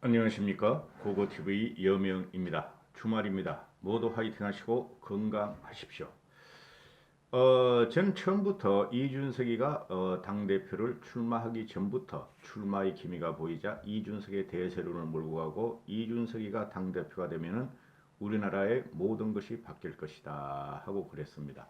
안녕하십니까. 고고TV 여명입니다. 주말입니다. 모두 화이팅 하시고 건강하십시오. 전 처음부터 이준석이가 당대표를 출마하기 전부터 출마의 기미가 보이자 이준석의 대세론을 몰고 가고 이준석이가 당대표가 되면은 우리나라의 모든 것이 바뀔 것이다 하고 그랬습니다.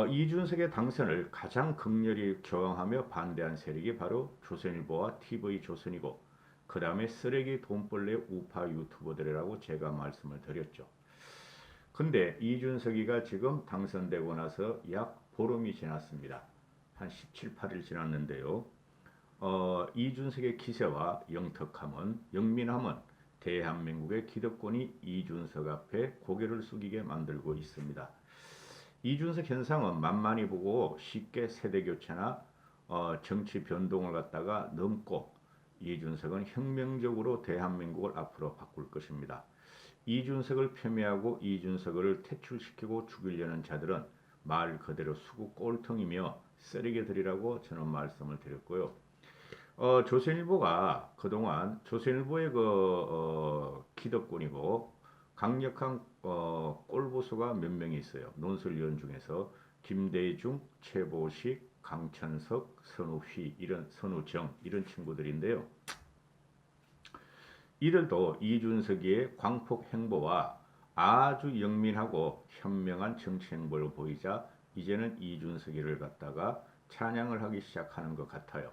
이준석의 당선을 가장 극렬히 저항하며 반대한 세력이 바로 조선일보와 TV조선이고 그 다음에 쓰레기 돈벌레 우파 유튜버들이라고 제가 말씀을 드렸죠. 근데 이준석이가 지금 당선되고 나서 약 보름이 지났습니다. 한 17, 8일 지났는데요. 이준석의 기세와 영특함은, 영민함은 대한민국의 기득권이 이준석 앞에 고개를 숙이게 만들고 있습니다. 이준석 현상은 만만히 보고 쉽게 세대교체나 정치 변동을 갖다가 넘고 이준석은 혁명적으로 대한민국을 앞으로 바꿀 것입니다. 이준석을 폄훼하고 이준석을 퇴출시키고 죽이려는 자들은 말 그대로 수구 꼴통이며 쓰레기들이라고 저는 말씀을 드렸고요. 조선일보가 그동안 조선일보의 기득권이고 강력한 꼴보수가 몇 명이 있어요. 논설위원 중에서 김대중, 최보식, 강천석, 선우휘, 선우정 이런 친구들인데요. 이들도 이준석의 광폭 행보와 아주 영민하고 현명한 정치 행보를 보이자 이제는 이준석이를 갖다가 찬양을 하기 시작하는 것 같아요.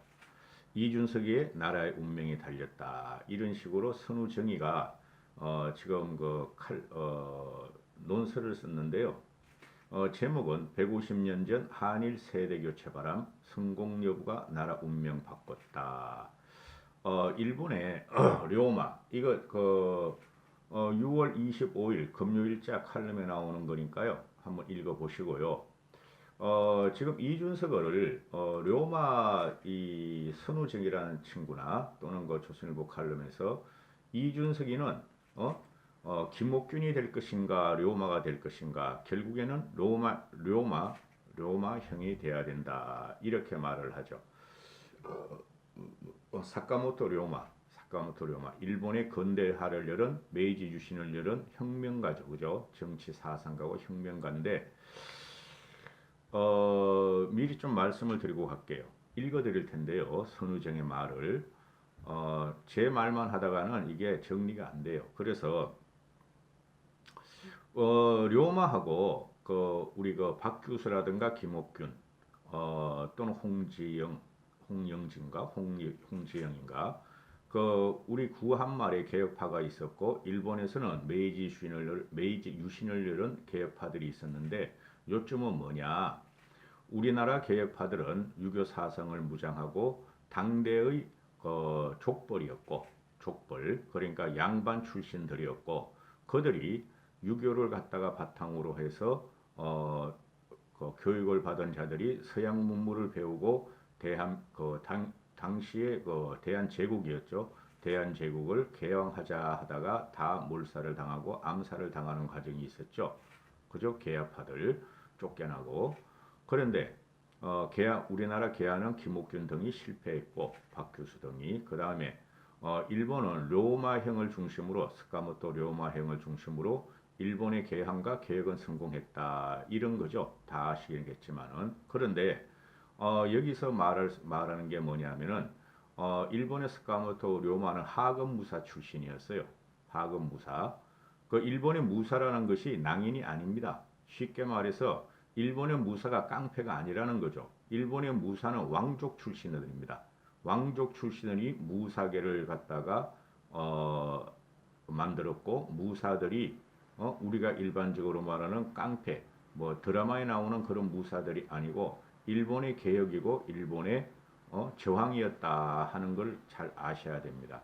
이준석의 나라의 운명이 달렸다. 이런 식으로 선우정의가 지금 논설을 썼는데요. 제목은 150년 전 한일 세대교체 바람 성공 여부가 나라 운명 바꿨다. 일본의 료마 이거 6월 25일 금요일자 칼럼에 나오는 거니까요. 한번 읽어보시고요. 지금 이준석을 료마 이 선우정이라는 친구나 또는 조선일보 칼럼에서 이준석이는 김옥균이 될 것인가 료마가 될 것인가 결국에는 료마 형이 돼야 된다 이렇게 말을 하죠. 사카모토 료마 일본의 근대화를 열은 메이지 유신을 열은 혁명가죠. 그죠? 정치 사상가고 혁명가인데 미리 좀 말씀을 드리고 갈게요. 읽어드릴 텐데요. 선우정의 말을 제 말만 하다가는 이게 정리가 안 돼요. 그래서 료마하고 우리 박규수라든가 김옥균 또는 홍영진가 우리 구한말에 개혁파가 있었고 일본에서는 메이지 유신을 열은 개혁파들이 있었는데 요즘은 뭐냐? 우리나라 개혁파들은 유교 사상을 무장하고 당대의 족벌 그러니까 양반 출신들이었고 그들이 유교를 갖다가 바탕으로 해서 교육을 받은 자들이 서양 문물을 배우고 당시에 대한제국이었죠. 대한제국을 개왕하자 하다가 다 몰살을 당하고 암살을 당하는 과정이 있었죠. 그죠? 개화파들 쫓겨나고 그런데 우리나라 개화는 김옥균 등이 실패했고 박규수 등이 그 다음에 일본은 료마형을 중심으로 스카모토 료마형을 중심으로 일본의 개항과 개혁은 성공했다 이런 거죠. 다 아시겠지만은 그런데 여기서 말하는 게 뭐냐면은 일본의 스카모토 료마는 하급 무사 출신이었어요. 하급 무사. 그 일본의 무사라는 것이 낭인이 아닙니다. 쉽게 말해서 일본의 무사가 깡패가 아니라는 거죠. 일본의 무사는 왕족 출신들입니다. 왕족 출신들이 무사계를 갖다가 만들었고 무사들이 우리가 일반적으로 말하는 깡패 뭐 드라마에 나오는 그런 무사들이 아니고 일본의 개혁이고 일본의 저항이었다 하는 걸 잘 아셔야 됩니다.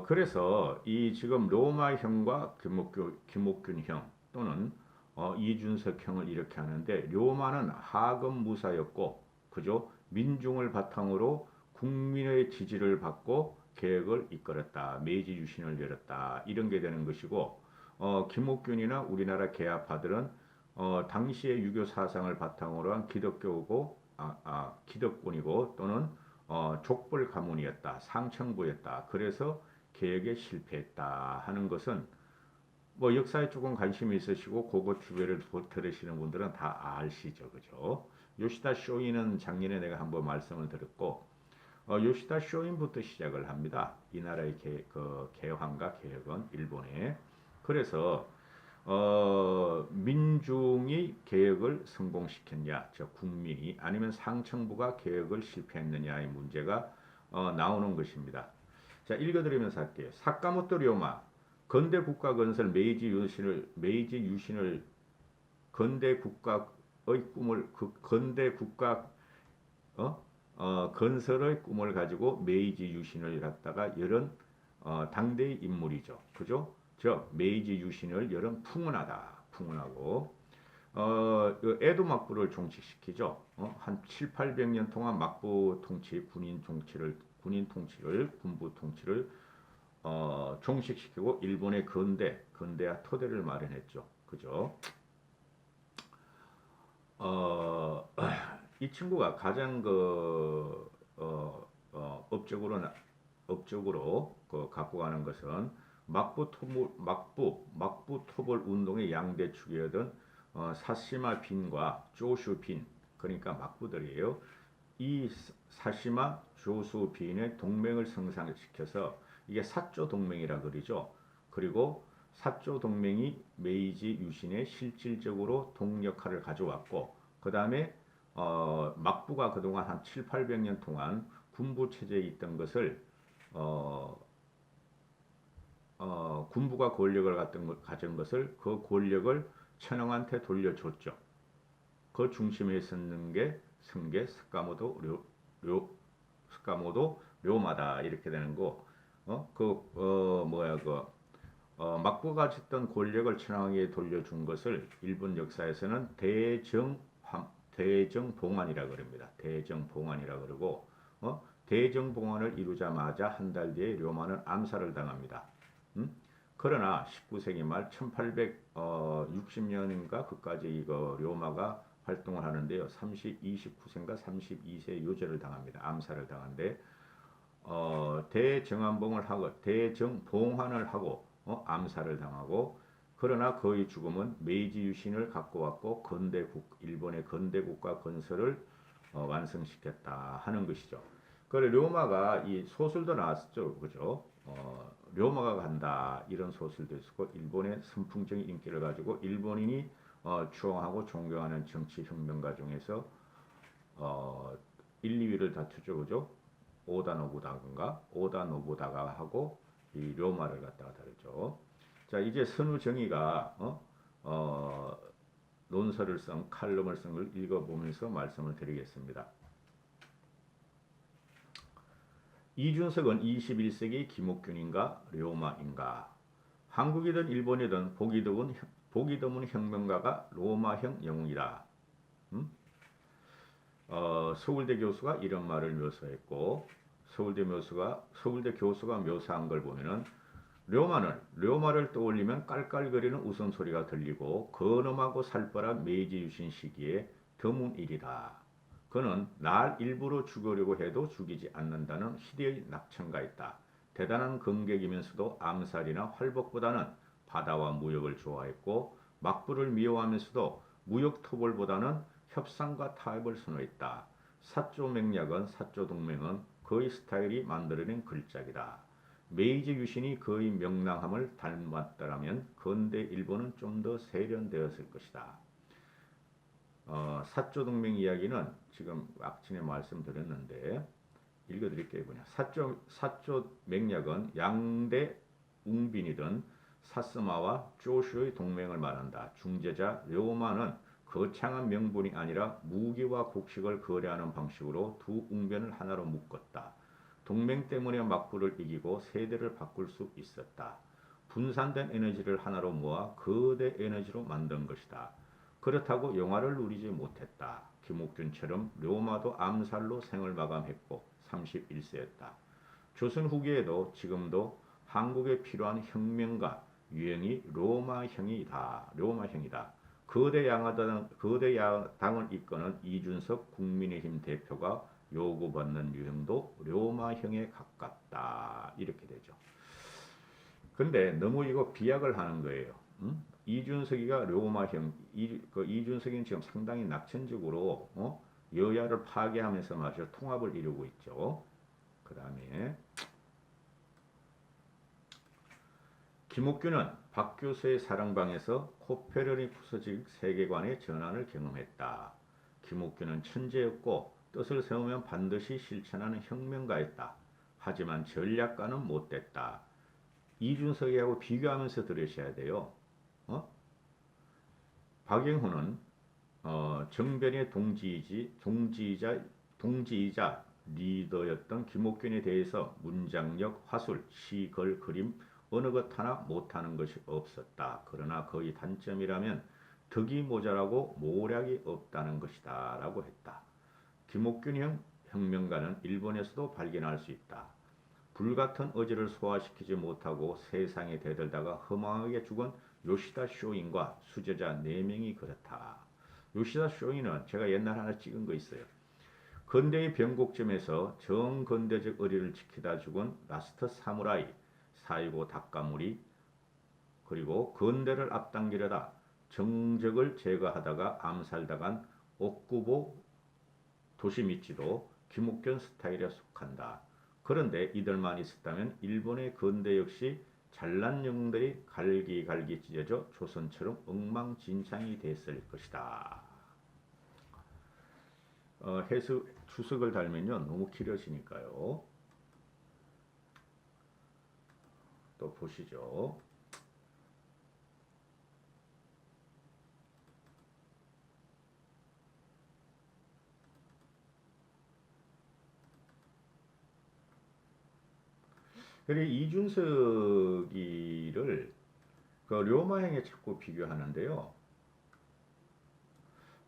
그래서 이 지금 로마형과 김옥균형 또는 이준석형을 이렇게 하는데 료마는 하급 무사였고 그죠? 민중을 바탕으로 국민의 지지를 받고 개혁을 이끌었다. 메이지 유신을 열었다. 이런 게 되는 것이고 김옥균이나 우리나라 개화파들은 당시의 유교 사상을 바탕으로 한 기독교고 기득권이고 또는 족벌 가문이었다, 상층부였다. 그래서 개혁에 실패했다 하는 것은 뭐 역사에 조금 관심이 있으시고 그거 주변을 들으시는 분들은 다 아시죠, 그죠? 요시다 쇼인은 작년에 내가 한번 말씀을 드렸고 요시다 쇼인부터 시작을 합니다. 이 나라의 개황과 개혁은 일본에. 그래서 민중이 개혁을 성공시켰냐, 저 국민이 아니면 상층부가 개혁을 실패했느냐의 문제가 나오는 것입니다. 자, 읽어드리면서 할게요. 사카모토 료마, 건대 국가 건설 메이지 유신을 건대 국가의 꿈을 건대 국가 건설의 꿈을 가지고 메이지 유신을 갖다가 열은 당대의 인물이죠. 그죠? 저 메이지 유신을 열은 풍운하고 에도 막부를 종식시키죠. 한 7, 800년 동안 막부 통치, 군부 통치를 종식시키고 일본의 근대화 토대를 마련했죠. 그죠? 이 친구가 가장 업적으로 갖고 가는 것은 막부 토벌 운동의 양대 축이었던 사시마 빈과 조슈 빈, 그러니까 막부들이에요. 이 사시마 조수 빈의 동맹을 성사시켜서 이게 사조 동맹이라 그러죠. 그리고 사조 동맹이 메이지 유신에 실질적으로 동력화를 가져왔고, 그 다음에 막부가 그동안 한 7, 800년 동안 군부 체제에 있던 것을 군부가 권력을 가진 것을 그 권력을 천황한테 돌려줬죠. 그 중심에 있었는 게 승계 스카모도 료마다 이렇게 되는 거. 막부가 졌던 권력을 천황에게 돌려준 것을 일본 역사에서는 대정봉환이라 그럽니다. 대정봉환이라 그러고 대정봉환을 이루자마자 한 달 뒤에 료마는 암살을 당합니다. 그러나 19세기 말 1860년인가 그까지 이거 료마가 활동을 하는데요. 29세인가 32세 유죄를 당합니다. 암살을 당한데 대정봉환을 하고 암살을 당하고, 그러나 그의 죽음은 메이지 유신을 갖고 왔고 일본의 건대국가 건설을 완성시켰다 하는 것이죠. 그래 료마가 이 소설도 나왔었죠, 그죠? 료마가 간다 이런 소설도 있었고, 일본의 선풍적인 인기를 가지고 일본인이 추앙하고 존경하는 정치 혁명가 중에서 1, 2위를 다투죠, 그죠? 오다 노부다가하고 이 료마를 갖다가 다르죠. 자, 이제 선우정의가 논설을 칼럼을 쓴 걸 읽어보면서 말씀을 드리겠습니다. 이준석은 21세기 김옥균인가 료마인가? 한국이든 일본이든 보기 드문 혁명가가 로마형 영웅이다. 서울대 교수가 이런 말을 묘사했고, 서울대 교수가 묘사한 걸 보면은 료마를 떠올리면 깔깔거리는 웃음소리가 들리고 근엄하고 살벌한 메이지 유신 시기에 드문 일이다. 그는 날 일부러 죽으려고 해도 죽이지 않는다는 희대의 낙천가 있다. 대단한 긍객이면서도 암살이나 활복보다는 바다와 무역을 좋아했고, 막부를 미워하면서도 무역 토벌보다는 협상과 타협을 선호했다. 사조 동맹은 그의 스타일이 만들어낸 글작이다. 메이지 유신이 그의 명랑함을 닮았더라면 근대 일본은 좀 더 세련되었을 것이다. 사조 동맹 이야기는 지금 악진에 말씀드렸는데 읽어드릴게요. 사조 맹약은 양대 웅빈이든 사스마와 조슈의 동맹을 말한다. 중재자 료마는 거창한 명분이 아니라 무기와 곡식을 거래하는 방식으로 두 웅변을 하나로 묶었다. 동맹 때문에 막부를 이기고 세대를 바꿀 수 있었다. 분산된 에너지를 하나로 모아 거대 에너지로 만든 것이다. 그렇다고 영화를 누리지 못했다. 김옥균처럼 료마도 암살로 생을 마감했고 31세였다. 조선 후기에도 지금도 한국에 필요한 혁명가 유행이 로마형이다. 거대 야당을 이끄는 이준석 국민의힘 대표가 요구받는 유형도 료마형에 가깝다. 이렇게 되죠. 근데 너무 이거 비약을 하는 거예요. 이준석이가 료마형, 이준석이는 지금 상당히 낙천적으로 여야를 파괴하면서 마저 통합을 이루고 있죠. 그 다음에 김옥균은 박 교수의 사랑방에서 코페르니쿠스적 세계관의 전환을 경험했다. 김옥균은 천재였고 뜻을 세우면 반드시 실천하는 혁명가였다. 하지만 전략가는 못됐다. 이준석이하고 비교하면서 들으셔야 돼요. 박영훈은 정변의 동지이자 리더였던 김옥균에 대해서 문장력, 화술, 시, 글, 그림 어느 것 하나 못하는 것이 없었다. 그러나 거의 단점이라면 덕이 모자라고 모략이 없다는 것이다. 라고 했다. 김옥균형 혁명가는 일본에서도 발견할 수 있다. 불같은 의지를 소화시키지 못하고 세상에 대들다가 허망하게 죽은 요시다 쇼인과 수제자 4명이 그렇다. 요시다 쇼인은 제가 옛날 하나 찍은 거 있어요. 근대의 변곡점에서 정근대적 의리를 지키다 죽은 라스트 사무라이, 4.25 닭가무리, 그리고 근대를 앞당기려다 정적을 제거하다가 암살당한 옥구보 도시미치도 김옥균 스타일에 속한다. 그런데 이들만 있었다면 일본의 근대 역시 잘난 영웅들이 갈기갈기 찢어져 조선처럼 엉망진창이 됐을 것이다. 추석을 달면요 너무 길어지니까요. 또 보시죠. 그리고 이준석이를 그 료마형에 자꾸 비교하는데요.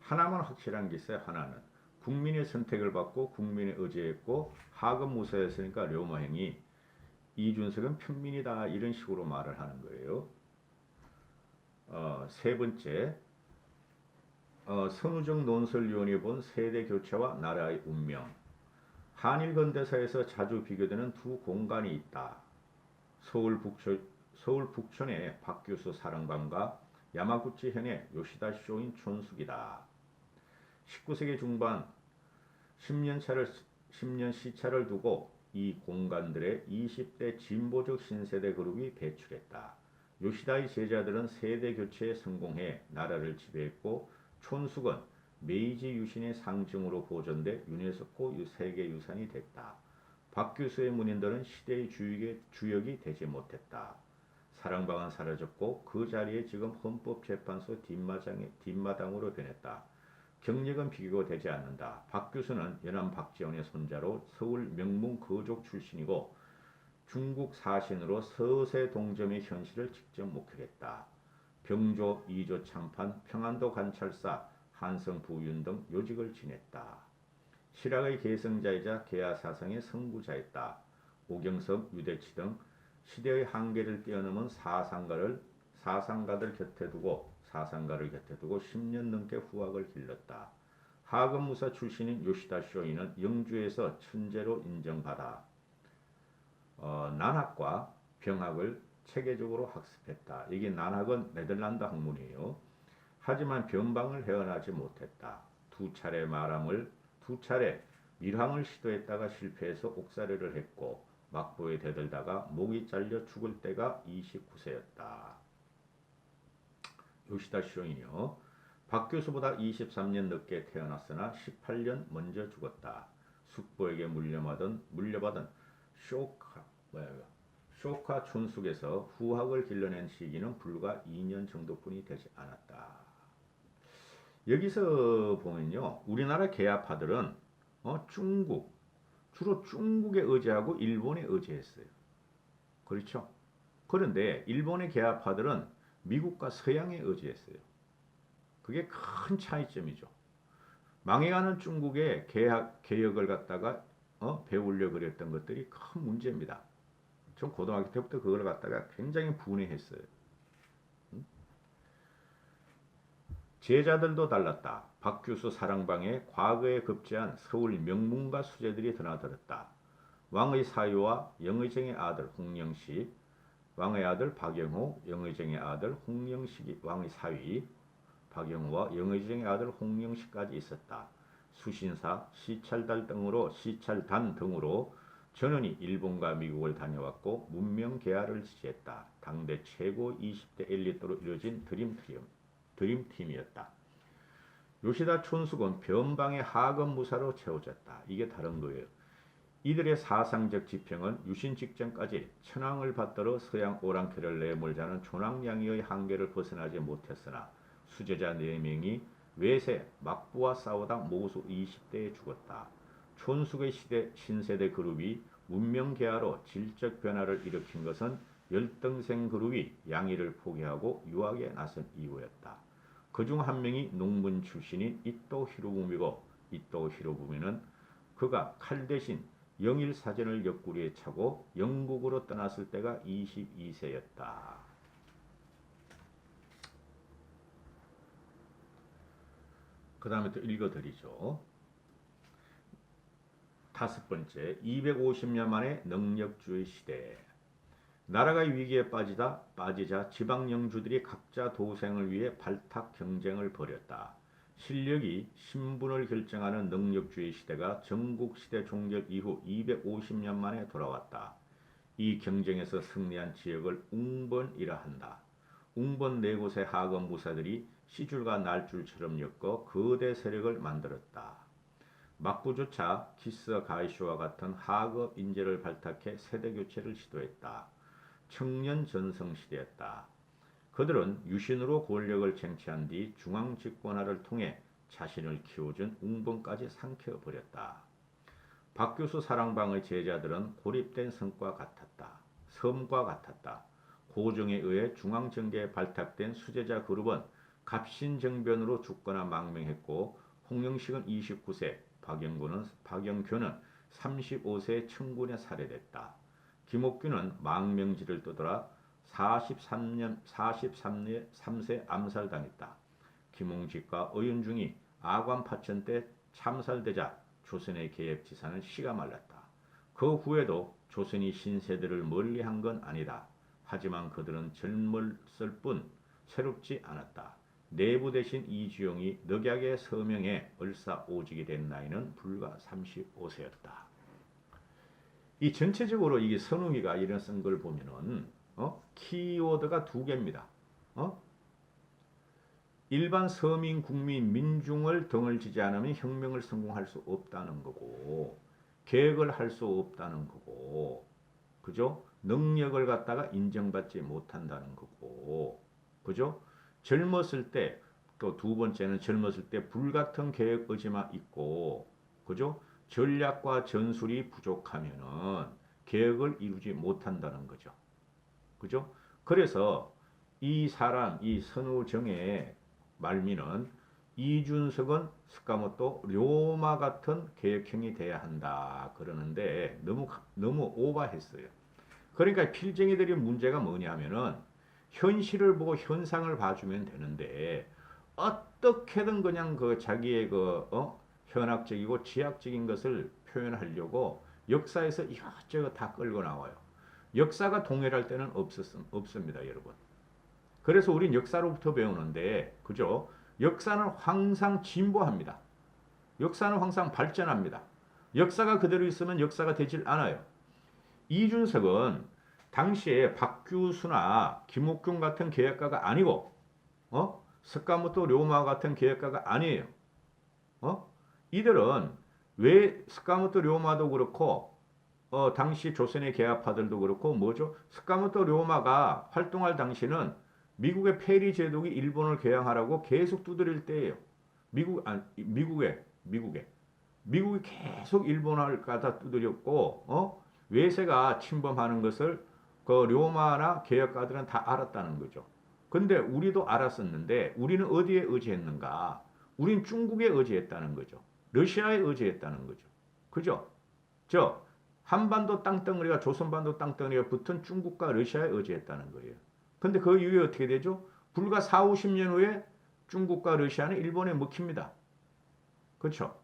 하나만 확실한 게 있어요. 하나는 국민의 선택을 받고 국민의 의지했고 하급무사였으니까 료마형이, 이준석은 평민이다 이런 식으로 말을 하는 거예요. 세 번째, 선우정 논설위원이 본 세대교체와 나라의 운명. 한일 근대사에서 자주 비교되는 두 공간이 있다. 서울 북촌의 박교수 사랑방과 야마구치현의 요시다 쇼인 촌숙이다. 19세기 중반 10년 시차를 두고 이 공간들의 20대 진보적 신세대 그룹이 배출했다. 요시다의 제자들은 세대 교체에 성공해 나라를 지배했고 촌숙은 메이지 유신의 상징으로 보존돼 유네스코 세계유산이 됐다. 박 교수의 문인들은 시대의 주역이 되지 못했다. 사랑방은 사라졌고 그 자리에 지금 헌법재판소 뒷마당으로 변했다. 경력은 비교되지 않는다. 박 교수는 연암 박지원의 손자로 서울 명문 거족 출신이고 중국 사신으로 서세 동점의 현실을 직접 목격했다. 병조, 이조 참판, 평안도 관찰사, 한성 부윤 등 요직을 지냈다. 실학의 계승자이자 계하사상의 선구자였다. 오경석, 유대치 등 시대의 한계를 뛰어넘은 사상가를 곁에 두고 10년 넘게 후학을 길렀다. 하급무사 출신인 요시다 쇼이는 영주에서 천재로 인정받아 난학과 병학을 체계적으로 학습했다. 이게 난학은 네덜란드 학문이에요. 하지만 변방을 헤어나지 못했다. 두 차례 밀항을 시도했다가 실패해서 옥살이를 했고 막부에 대들다가 목이 잘려 죽을 때가 29세였다. 요시다 쇼인이요. 박 교수보다 23년 늦게 태어났으나 18년 먼저 죽었다. 숙부에게 물려받은 쇼카 촌숙에서 후학을 길러낸 시기는 불과 2년 정도뿐이 되지 않았다. 여기서 보면요, 우리나라 계야파들은 주로 중국에 의지하고 일본에 의지했어요. 그렇죠? 그런데 일본의 계야파들은 미국과 서양에 의지했어요. 그게 큰 차이점이죠. 망해가는 중국의 개혁을 갖다가 배우려고 그랬던 것들이 큰 문제입니다. 전 고등학교 때부터 그걸 갖다가 굉장히 분해했어요. 제자들도 달랐다. 박규수 사랑방에 과거에 급제한 서울 명문가 수재들이 드나들었다. 왕의 사위와 영의정의 아들 홍영식, 왕의 아들 박영호, 영의정의 아들 홍영식이 왕의 사위, 박영호와 영의정의 아들 홍영식까지 있었다. 수신사, 시찰단 등으로 전원이 일본과 미국을 다녀왔고 문명 개화를 지지했다. 당대 최고 20대 엘리트로 이루어진 드림팀이었다. 요시다 촌숙은 변방의 하급 무사로 채워졌다. 이게 다른 거예요. 이들의 사상적 지평은 유신 직전까지 천황을 받들어 서양 오랑캐를 내몰자는 촌왕양이의 한계를 벗어나지 못했으나 수제자 4명이 외세 막부와 싸우다 모두 20대에 죽었다. 촌숙의 신세대 그룹이 문명 개화로 질적 변화를 일으킨 것은 열등생 그룹이 양의를 포기하고 유학에 나선 이후였다. 그중 한 명이 농문 출신인 이토 히로부미고, 이토 히로부미는 그가 칼 대신 영일 사전을 옆구리에 차고 영국으로 떠났을 때가 22세였다. 그 다음에 또 읽어드리죠. 5번째, 250년 만에 능력주의 시대. 나라가 위기에 빠지자 지방영주들이 각자 도생을 위해 발탁 경쟁을 벌였다. 실력이 신분을 결정하는 능력주의 시대가 전국시대 종결 이후 250년 만에 돌아왔다. 이 경쟁에서 승리한 지역을 웅번이라 한다. 웅번 4곳의 하급 무사들이 시줄과 날줄처럼 엮어 거대 세력을 만들었다. 막부조차 기스 가이쇼와 같은 하급 인재를 발탁해 세대교체를 시도했다. 청년 전성시대였다. 그들은 유신으로 권력을 쟁취한 뒤 중앙집권화를 통해 자신을 키워준 웅번까지 삼켜버렸다. 박규수 사랑방의 제자들은 고립된 섬과 같았다. 고종에 의해 중앙정계에 발탁된 수제자 그룹은 갑신정변으로 죽거나 망명했고 홍영식은 29세, 박영교는 35세 청군에 살해됐다. 김옥균은 망명지를 떠돌아 43세 암살당했다. 김홍직과 어윤중이 아관 파천 때 참살되자 조선의 계획지사는 씨가 말랐다. 그 후에도 조선이 신세대를 멀리한 건 아니다. 하지만 그들은 젊었을 뿐 새롭지 않았다. 내부 대신 이주용이 늑약에 서명해 을사오직이 된 나이는 불과 35세였다. 이 전체적으로 이게 선웅이가 이런 쓴 걸 보면은 키워드가 2개입니다. 일반 서민, 국민, 민중을 등을 지지 않으면 혁명을 성공할 수 없다는 거고, 계획을 할 수 없다는 거고, 그죠? 능력을 갖다가 인정받지 못한다는 거고, 그죠? 젊었을 때, 또 2번째는 젊었을 때 불같은 계획 의지만 있고, 그죠? 전략과 전술이 부족하면은 계획을 이루지 못한다는 거죠. 그죠? 그래서 이 선우정의 말미는 이준석은 스카모토 료마 같은 계획형이 돼야 한다 그러는데 너무 오버했어요. 그러니까 필쟁이들의 문제가 뭐냐면은 현실을 보고 현상을 봐주면 되는데 어떻게든 그냥 그 자기의 현학적이고 지학적인 것을 표현하려고 역사에서 이것저것 다 끌고 나와요. 역사가 동일할 때는 없습니다, 여러분. 그래서 우린 역사로부터 배우는데, 그죠? 역사는 항상 진보합니다. 역사는 항상 발전합니다. 역사가 그대로 있으면 역사가 되질 않아요. 이준석은 당시에 박규수나 김옥균 같은 계획가가 아니고, 스카모토 료마 같은 계획가가 아니에요. 이들은 왜 스카모토 료마도 그렇고, 당시 조선의 계합파들도 그렇고, 뭐죠? 스카모토 료마가 활동할 당시는 미국의 페리 제독이 일본을 개항하라고 계속 두드릴 때예요. 미국이 계속 일본을 갖다 두드렸고, 외세가 침범하는 것을 그 료마나 개혁가들은 다 알았다는 거죠. 근데 우리도 알았었는데 우리는 어디에 의지했는가? 우린 중국에 의지했다는 거죠. 러시아에 의지했다는 거죠. 그죠? 한반도 땅덩어리가 조선반도 땅덩어리가 붙은 중국과 러시아에 의지했다는 거예요. 근데 그 이후에 어떻게 되죠? 불과 40, 50년 후에 중국과 러시아는 일본에 먹힙니다. 그렇죠?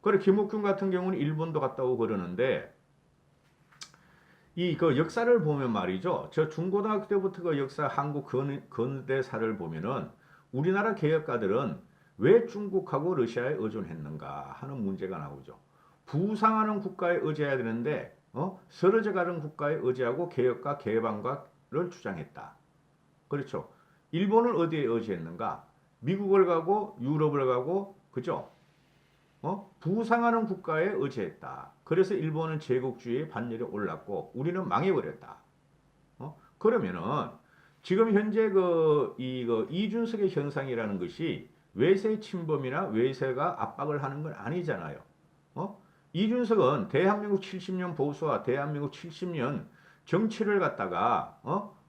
그래 김옥균 같은 경우는 일본도 갔다 오고 그러는데 이 그 역사를 보면 말이죠. 저 중고등학교 때부터 그 역사 한국 근대사를 보면은 우리나라 개혁가들은 왜 중국하고 러시아에 의존했는가 하는 문제가 나오죠. 부상하는 국가에 의지해야 되는데 쓰러져가는 국가에 의지하고 개혁과 개방과를 주장했다. 그렇죠. 일본은 어디에 의지했는가? 미국을 가고 유럽을 가고 그죠? 부상하는 국가에 의지했다. 그래서 일본은 제국주의의 반열에 올랐고 우리는 망해버렸다. 그러면은 지금 현재 그 이준석의 현상이라는 것이 외세 침범이나 외세가 압박을 하는 건 아니잖아요. 이준석은 대한민국 70년 보수와 대한민국 70년 정치를 갖다가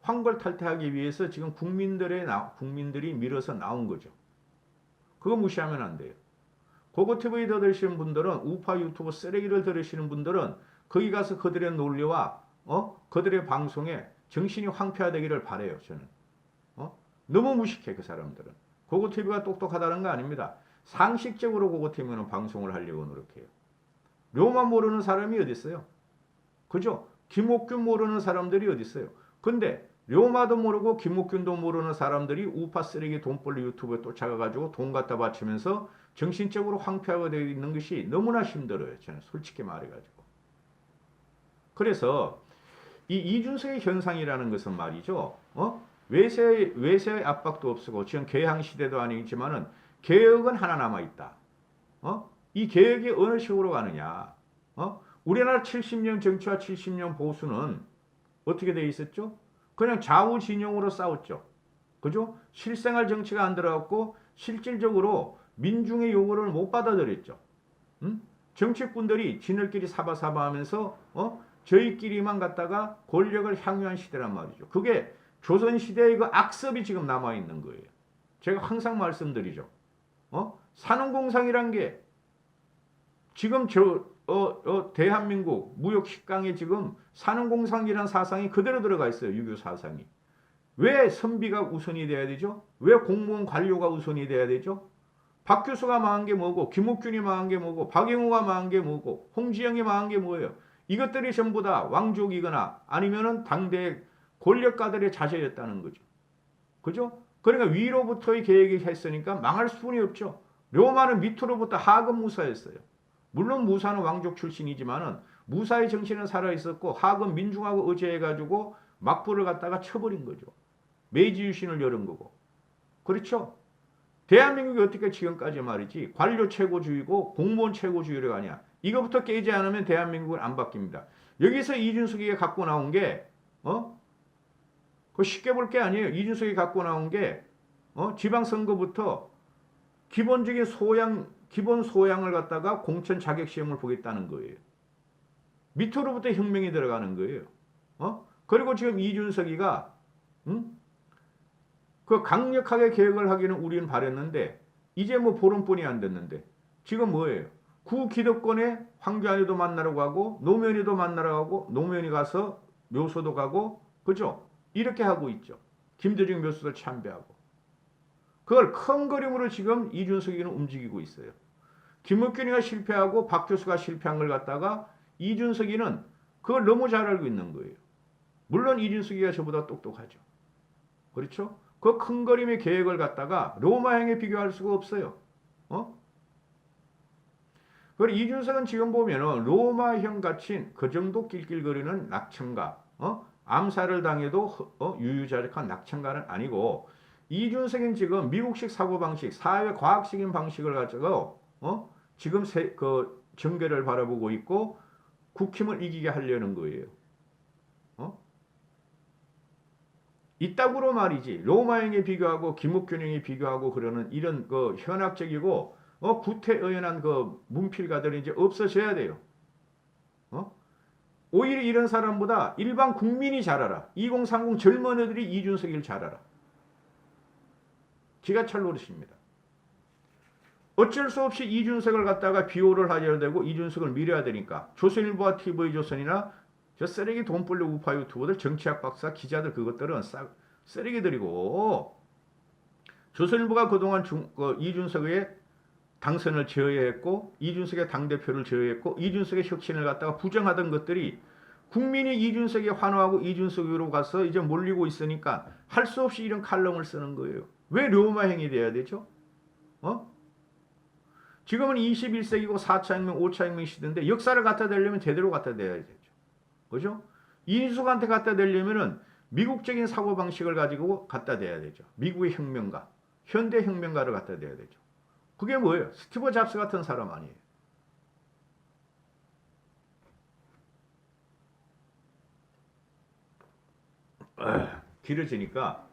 황골탈퇴하기 위해서 지금 국민들이 밀어서 나온 거죠. 그거 무시하면 안 돼요. 고고TV 들으시는 분들은 우파 유튜브 쓰레기를 들으시는 분들은 거기 가서 그들의 논리와 그들의 방송에 정신이 황폐화되기를 바래요. 저는 너무 무식해 그 사람들은. 고고TV가 똑똑하다는 거 아닙니다. 상식적으로 고고TV는 방송을 하려고 노력해요. 료마 모르는 사람이 어디 있어요? 그죠? 김옥균 모르는 사람들이 어디 있어요? 근데 료마도 모르고 김옥균도 모르는 사람들이 우파 쓰레기 돈벌리 유튜브에 쫓아가가지고 돈 갖다 바치면서 정신적으로 황폐화가 되어 있는 것이 너무나 힘들어요. 저는 솔직히 말해가지고. 그래서 이 이준석의 현상이라는 것은 말이죠. 외세의 압박도 없고 지금 개항 시대도 아니지만은 개혁은 하나 남아 있다. 이 개혁이 어느 식으로 가느냐? 우리나라 70년 정치와 70년 보수는 어떻게 되어 있었죠? 그냥 좌우 진영으로 싸웠죠. 그죠? 실생활 정치가 안 들어갔고 실질적으로 민중의 요구를 못 받아들였죠. 정치꾼들이 지들끼리 사바사바 하면서 저희끼리만 갖다가 권력을 향유한 시대란 말이죠. 그게 조선시대의 그 악습이 지금 남아있는 거예요. 제가 항상 말씀드리죠. 산업공상이란 게 지금 대한민국 무역 식강에 지금 산업공상이라는 사상이 그대로 들어가 있어요. 유교 사상이. 왜 선비가 우선이 돼야 되죠? 왜 공무원 관료가 우선이 돼야 되죠? 박규수가 망한 게 뭐고 김옥균이 망한 게 뭐고 박영우가 망한 게 뭐고 홍지영이 망한 게 뭐예요? 이것들이 전부 다 왕족이거나 아니면은 당대 권력가들의 자제였다는 거죠. 그죠? 그러니까 위로부터의 계획이 했으니까 망할 수뿐이 없죠. 로마는 밑으로부터 하급 무사였어요. 물론 무사는 왕족 출신이지만은 무사의 정신은 살아있었고 하급 민중하고 의지해가지고 막부를 갖다가 쳐버린 거죠. 메이지 유신을 열은 거고. 그렇죠? 대한민국이 어떻게 지금까지 말이지 관료 최고주의고 공무원 최고주의를 가냐. 이거부터 깨지 않으면 대한민국은 안 바뀝니다. 여기서 이준석이가 갖고 나온 게 그거 쉽게 볼 게 아니에요. 이준석이 갖고 나온 게 지방선거부터 기본적인 기본 소양을 갖다가 공천 자격 시험을 보겠다는 거예요. 밑으로부터 혁명이 들어가는 거예요. 그리고 지금 이준석이가 그 강력하게 개혁을 하기는 우리는 바랬는데 이제 뭐 보름뿐이 안 됐는데 지금 뭐예요? 구기득권에 황교안이도 만나러 가고 노무현이도 만나러 가고 노무현이 가서 묘소도 가고 그죠? 이렇게 하고 있죠. 김대중 묘소도 참배하고. 그걸 큰 그림으로 지금 이준석이는 움직이고 있어요. 김옥균이가 실패하고 박교수가 실패한 걸 갖다가 이준석이는 그걸 너무 잘 알고 있는 거예요. 물론 이준석이가 저보다 똑똑하죠. 그렇죠? 그 큰 그림의 계획을 갖다가 로마형에 비교할 수가 없어요. 그리고 이준석은 지금 보면은 로마형 같이 그 정도 낄낄거리는 낙천가, 암살을 당해도 유유자적한 낙천가는 아니고 이준석은 지금 미국식 사고방식, 사회 과학적인 방식을 가지고 지금 그 정계를 바라보고 있고 국힘을 이기게 하려는 거예요. 이따구로 말이지 로마형에 비교하고 김옥균형에 비교하고 그러는 이런 그 현학적이고 구태의연한 그 문필가들이 이제 없어져야 돼요. 오히려 이런 사람보다 일반 국민이 잘 알아. 2030 젊은 애들이 이준석이를 잘 알아. 기가 찰 노릇입니다. 어쩔 수 없이 이준석을 갖다가 비호를 하셔야 되고 이준석을 밀어야 되니까 조선일보와 TV조선이나 저 쓰레기 돈벌려 우파 유튜버들 정치학 박사 기자들 그것들은 쓰레기들이고 조선일보가 그동안 이준석의 당선을 제어했고 이준석의 당대표를 제어했고 이준석의 혁신을 갖다가 부정하던 것들이 국민이 이준석에 환호하고 이준석으로 가서 이제 몰리고 있으니까 할 수 없이 이런 칼럼을 쓰는 거예요. 왜 로마행이 돼야 되죠? 지금은 21세기고 4차 혁명, 5차 혁명 시대인데 역사를 갖다 대려면 제대로 갖다 대야 되죠. 그죠? 이준석한테 갖다 대려면은 미국적인 사고방식을 가지고 갖다 대야 되죠. 미국의 혁명가, 현대 혁명가를 갖다 대야 되죠. 그게 뭐예요? 스티브 잡스 같은 사람 아니에요. 길어지니까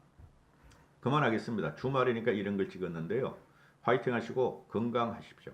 그만하겠습니다. 주말이니까 이런 걸 찍었는데요. 화이팅 하시고 건강하십시오.